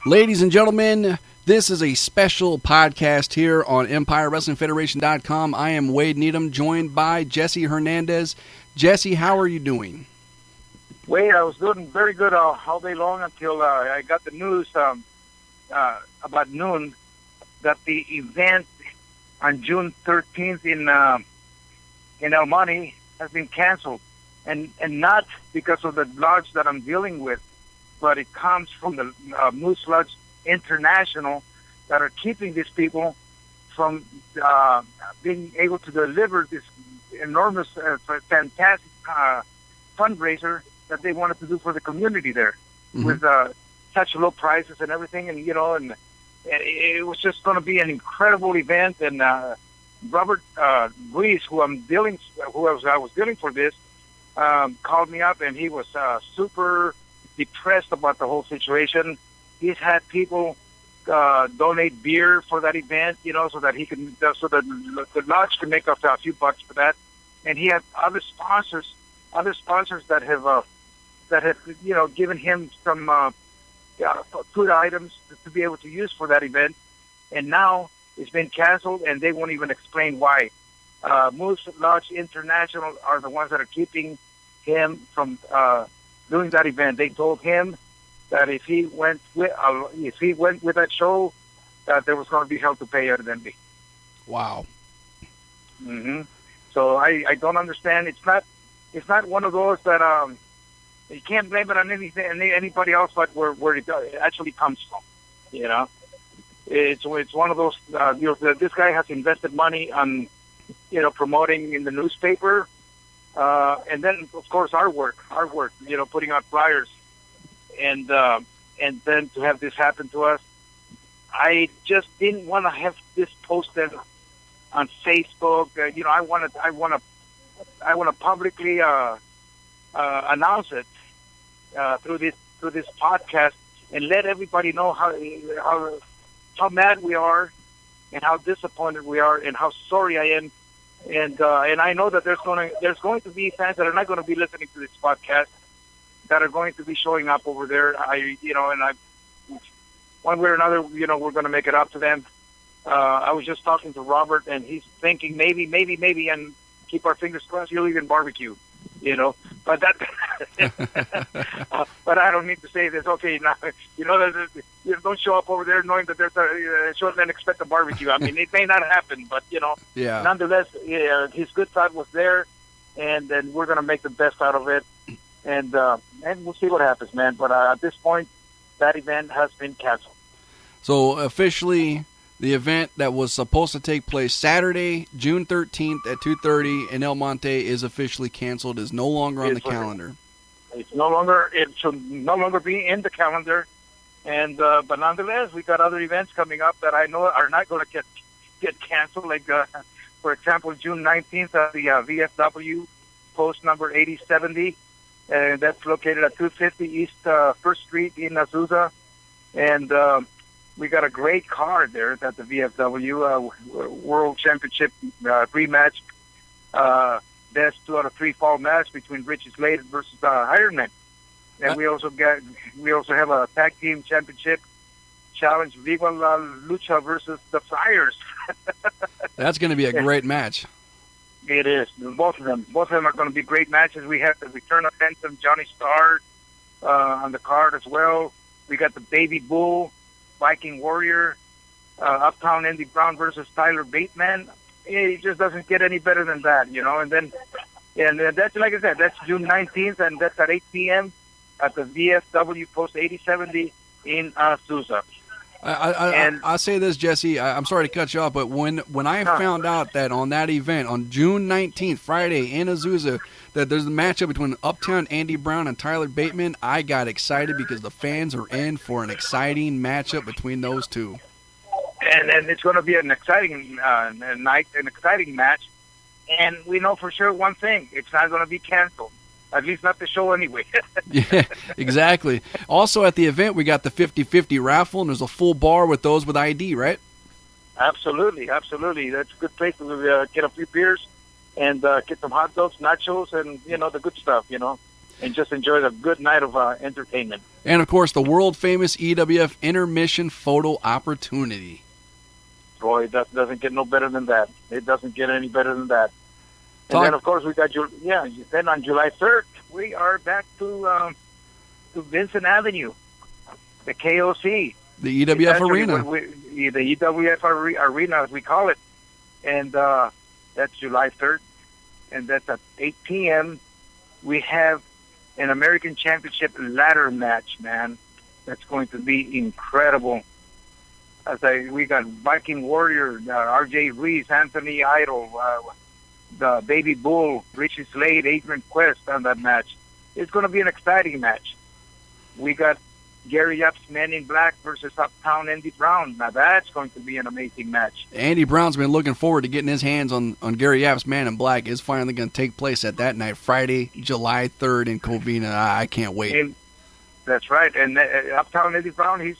Ladies and gentlemen, this is a special podcast here on EmpireWrestlingFederation.com. I am Wade Needham, joined by Jesse Hernandez. Jesse, how are you doing? Wade, I was doing very good all day long until I got the news about noon that the event on June 13th in El Monte has been canceled, and not because of the lodge that I'm dealing with, but it comes from the Moose Lodge International that are keeping these people from being able to deliver this enormous, fantastic fundraiser that they wanted to do for the community there, with such low prices and everything, and and it was just going to be an incredible event. And Robert Ruiz, who I was dealing for this, called me up, and he was super depressed about the whole situation. He's had people donate beer for that event, so that he can, so that the lodge can make up a few bucks for that. And he had other sponsors that have given him some food items to be able to use for that event. And now it's been canceled, and they won't even explain why. Moose Lodge International are the ones that are keeping him from doing that event. They told him that if he went with that show, that there was going to be hell to pay at the end. Wow. So I don't understand. It's not one of those that you can't blame it on anybody else, but where it actually comes from. It's one of those. This guy has invested money on promoting in the newspaper. And then, of course, our work, putting out flyers, and then to have this happen to us, I just didn't want to have this posted on Facebook. I want to publicly announce it through this podcast and let everybody know how mad we are, and how disappointed we are, and how sorry I am. And I know that there's going to be fans that are not going to be listening to this podcast, that are going to be showing up over there. One way or another, we're going to make it up to them. I was just talking to Robert, and he's thinking maybe, and keep our fingers crossed, he'll even barbecue. But but I don't need to say this. Okay, now don't show up over there knowing that there's show up and expect a barbecue. I mean, it may not happen, but Yeah. Nonetheless, his good thought was there, and then we're gonna make the best out of it, and we'll see what happens, man. But at this point, that event has been canceled. So officially, the event that was supposed to take place Saturday, June 13th at 2:30 in El Monte is officially canceled. Is no longer on the calendar. It should no longer be in the calendar, and but nonetheless, we got other events coming up that I know are not going to get canceled. Like for example, June 19th at the VFW post number 8070, and that's located at 250 East First Street in Azusa, and we got a great card there at the VFW World Championship rematch, best 2 out of 3 fall match between Richie Slade versus Ironman, and we also have a tag team championship challenge, Viva La Lucha versus the Friars. That's going to be a great match. It is. Both of them are going to be great matches. We have the return of Phantom Johnny Starr on the card as well. We got the Baby Bull, Viking Warrior, Uptown Andy Brown versus Tyler Bateman. It just doesn't get any better than that, And that's, like I said, that's June 19th, and that's at 8 p.m. at the VFW Post 8070 in Azusa. I say this, Jesse. I'm sorry to cut you off, but when I found out that on that event on June 19th, Friday in Azusa, that there's a matchup between Uptown Andy Brown and Tyler Bateman, I got excited because the fans are in for an exciting matchup between those two. And it's going to be an exciting night, an exciting match. And we know for sure one thing: it's not going to be canceled. At least not the show anyway. Yeah, exactly. Also at the event, we got the 50-50 raffle, and there's a full bar with those with ID, right? Absolutely. That's a good place to get a few beers and get some hot dogs, nachos, and, the good stuff, and just enjoy a good night of entertainment. And, of course, the world-famous EWF intermission photo opportunity. Boy, that doesn't get no better than that. It doesn't get any better than that. And then, of course, we got then on July 3rd, we are back to Vincent Avenue, the KOC. The EWF Arena. The EWF Arena, as we call it. And that's July 3rd. And that's at 8 p.m. We have an American Championship ladder match, man. That's going to be incredible. We got Viking Warrior, R.J. Ruiz, Anthony Idol, the Baby Bull, Richie Slade, Adrian Quest on that match. It's going to be an exciting match. We got Gary Yap's Men in Black versus Uptown Andy Brown. Now that's going to be an amazing match. Andy Brown's been looking forward to getting his hands on Gary Yap's Man in Black. Is finally going to take place at that night, Friday, July 3rd in Covina. I can't wait. That's right. And Uptown Andy Brown, he's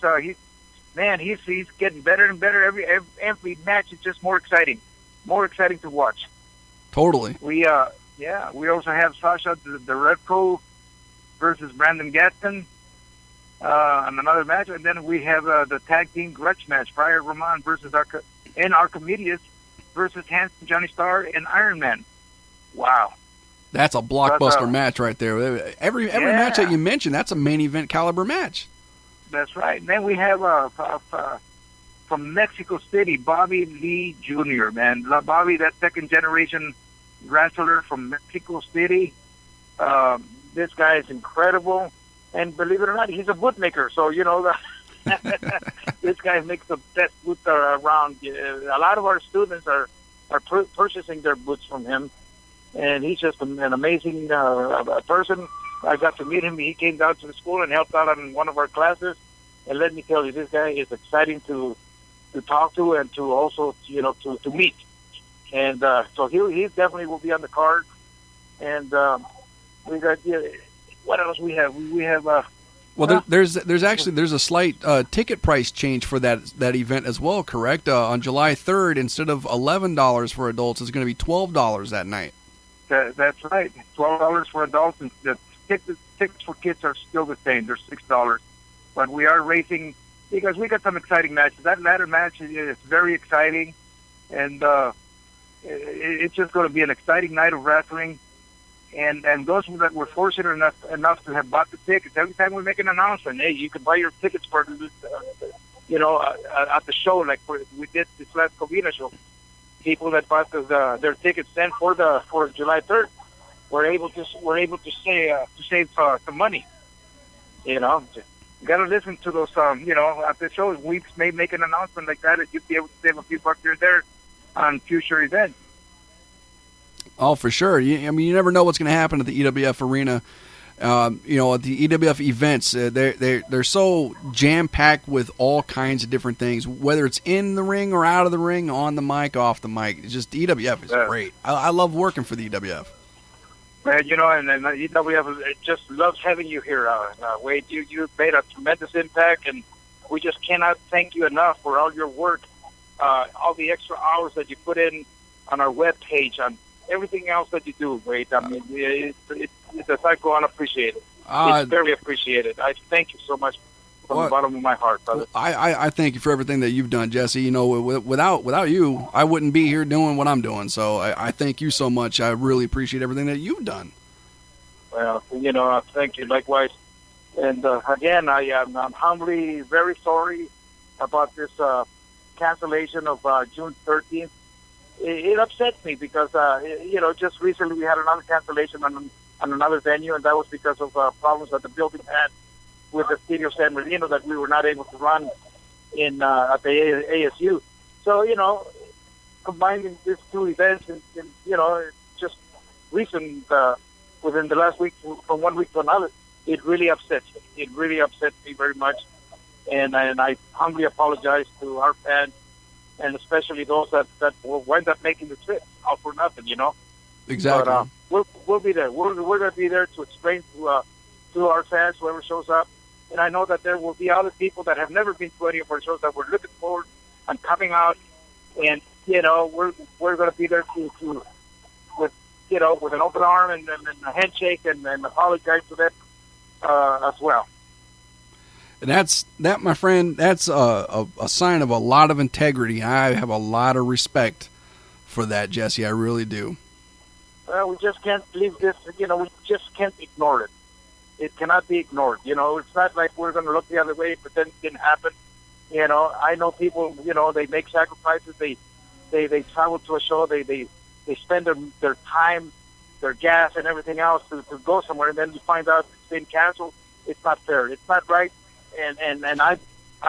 getting better and better. Every match is just more exciting to watch. Totally. We also have Sasha the Redco versus Brandon Gatson on another match, and then we have the tag team grudge match: Friar Roman versus Archimedes versus Hanson, Johnny Starr, and Iron Man. Wow, that's a blockbuster match right there. Every match that you mentioned, that's a main event caliber match. That's right. And then we have from Mexico City, Bobby Lee Jr., man. Bobby, that second generation wrestler from Mexico City. This guy is incredible. And believe it or not, he's a bootmaker. So, this guy makes the best boots around. A lot of our students are purchasing their boots from him. And he's just an amazing person. I got to meet him. He came down to the school and helped out on one of our classes. And let me tell you, this guy is exciting to talk to and to also, to meet. And so he definitely will be on the card. And we got, what else we have? We have... there's a slight ticket price change for that event as well, correct? On July 3rd, instead of $11 for adults, it's going to be $12 that night. That's right. $12 for adults, and the tickets for kids are still the same. They're $6. But we are racing because we got some exciting matches. That ladder match is very exciting, and it's just going to be an exciting night of wrestling. And those that were fortunate enough to have bought the tickets, every time we make an announcement, hey, you can buy your tickets for, at the show, like we did this last Covina show. People that bought their tickets then for July 3rd were able to save some money. You got to listen to those. At the shows, we may make an announcement like that, and you'd be able to save a few bucks here and there on future events. Oh, for sure. You never know what's going to happen at the EWF Arena. At the EWF events, they're so jam-packed with all kinds of different things, whether it's in the ring or out of the ring, on the mic, off the mic. It's just EWF is great. I love working for the EWF. Man, and EWF just loves having you here, Wade. You made a tremendous impact, and we just cannot thank you enough for all your work, all the extra hours that you put in on our web page, on everything else that you do, Wade. I mean, it's a cycle unappreciated. It's very appreciated. I thank you so much from the bottom of my heart, brother. I thank you for everything that you've done, Jesse. Without you, I wouldn't be here doing what I'm doing. So I thank you so much. I really appreciate everything that you've done. Well, thank you likewise. And again, I'm humbly very sorry about this cancellation of June 13th. It upsets me because, just recently we had another cancellation on another venue, and that was because of problems that the building had with the city of San Bernardino that we were not able to run at the ASU. So, combining these two events and just recent, within the last week, from one week to another, it really upsets me. It really upsets me very much. And I humbly apologize to our fans, and especially those that will wind up making the trip, all for nothing, Exactly. But we'll be there. We're going to be there to explain to our fans, whoever shows up. And I know that there will be other people that have never been to any of our shows that we're looking forward and coming out. And we're going to be there to with an open arm and a handshake and apologize to them as well. And that, my friend, that's a sign of a lot of integrity. I have a lot of respect for that, Jesse. I really do. We just can't leave this, we just can't ignore it. It cannot be ignored. It's not like we're going to look the other way, pretend it didn't happen. I know people, they make sacrifices. They travel to a show. They spend their time, their gas, and everything else to go somewhere, and then you find out it's been canceled. It's not fair. It's not right. And I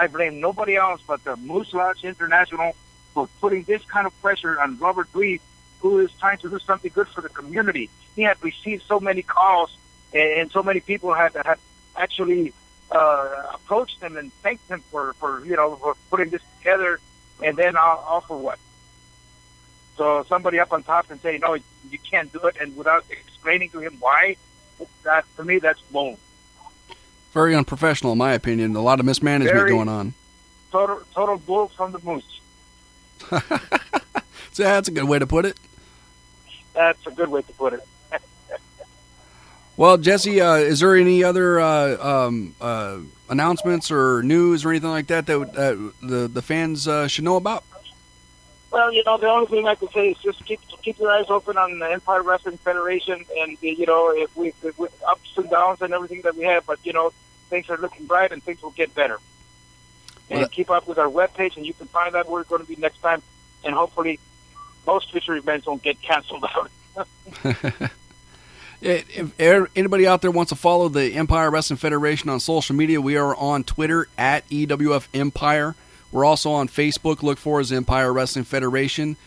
blame nobody else but the Moose Lodge International for putting this kind of pressure on Robert Reed, who is trying to do something good for the community. He had received so many calls, and so many people had actually approached him and thanked him for putting this together, and then all for what? So somebody up on top can say, no, you can't do it, and without explaining to him why, that to me, that's bull. Very unprofessional, in my opinion. A lot of mismanagement going on. Total bull from the Moose. So that's a good way to put it. That's a good way to put it. Well, Jesse, is there any other announcements or news or anything like that the fans should know about? Well, the only thing I can say is just keep your eyes open on the Empire Wrestling Federation, and if we with ups and downs and everything that we have, but things are looking bright and things will get better. And keep up with our webpage, and you can find out where it's going to be next time, and hopefully most future events won't get canceled out. If anybody out there wants to follow the Empire Wrestling Federation on social media, we are on Twitter at EWF Empire. We're also on Facebook. Look for us, Empire Wrestling Federation.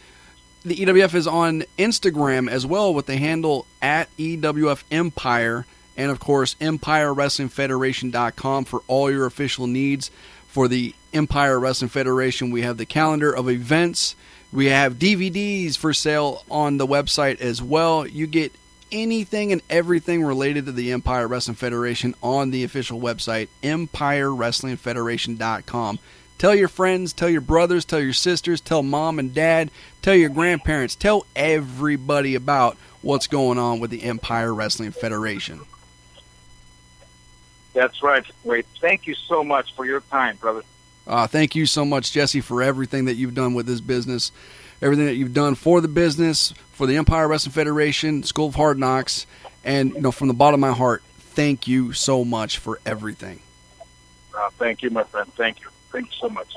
The EWF is on Instagram as well with the handle at EWF Empire. And, of course, EmpireWrestlingFederation.com for all your official needs for the Empire Wrestling Federation. We have the calendar of events. We have DVDs for sale on the website as well. You get anything and everything related to the Empire Wrestling Federation on the official website, EmpireWrestlingFederation.com. Tell your friends, tell your brothers, tell your sisters, tell mom and dad, tell your grandparents, tell everybody about what's going on with the Empire Wrestling Federation. That's right, Wade. Thank you so much for your time, brother. Thank you so much, Jesse, for everything that you've done with this business, everything that you've done for the business, for the Empire Wrestling Federation, School of Hard Knocks, and from the bottom of my heart, thank you so much for everything. Thank you, my friend. Thank you. Thank you so much.